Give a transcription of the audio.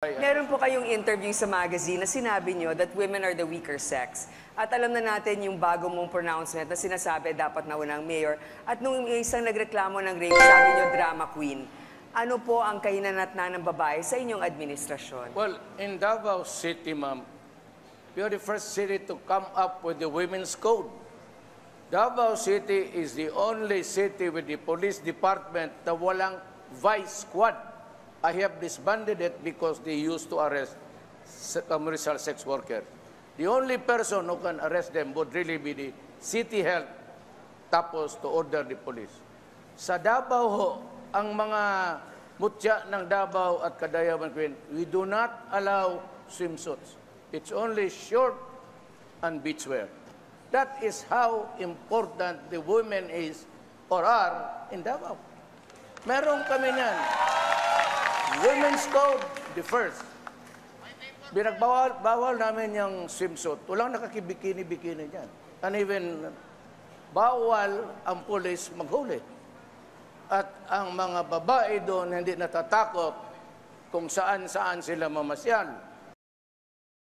Meron po kayong interview sa magazine na sinabi nyo that women are the weaker sex. At alam na natin yung bago mong pronouncement na sinasabi dapat nauna ang mayor. At nung isang nagreklamo ng rape, sabi nyo drama queen. Ano po ang kahinanatnan ng babae sa inyong administrasyon? Well, in Davao City, ma'am, we are the first city to come up with the women's code. Davao City is the only city with the police department na walang vice squad. I have disbanded it because they used to arrest commercial sex workers. The only person who can arrest them would really be the city health tapos to order the police. Sa Davao ho, ang mga mutya ng Davao at Kadayawan Queen, we do not allow swimsuits. It's only short and beachwear. That is how important the women is or are in Davao. Meron kami niyan. Women's Code, the first. Binagbawal namin yung swimsuit. Walang nakakibikini-bikini dyan. And even, bawal ang pulis maghuli. At ang mga babae doon hindi natatakot kung saan-saan sila mamasyal.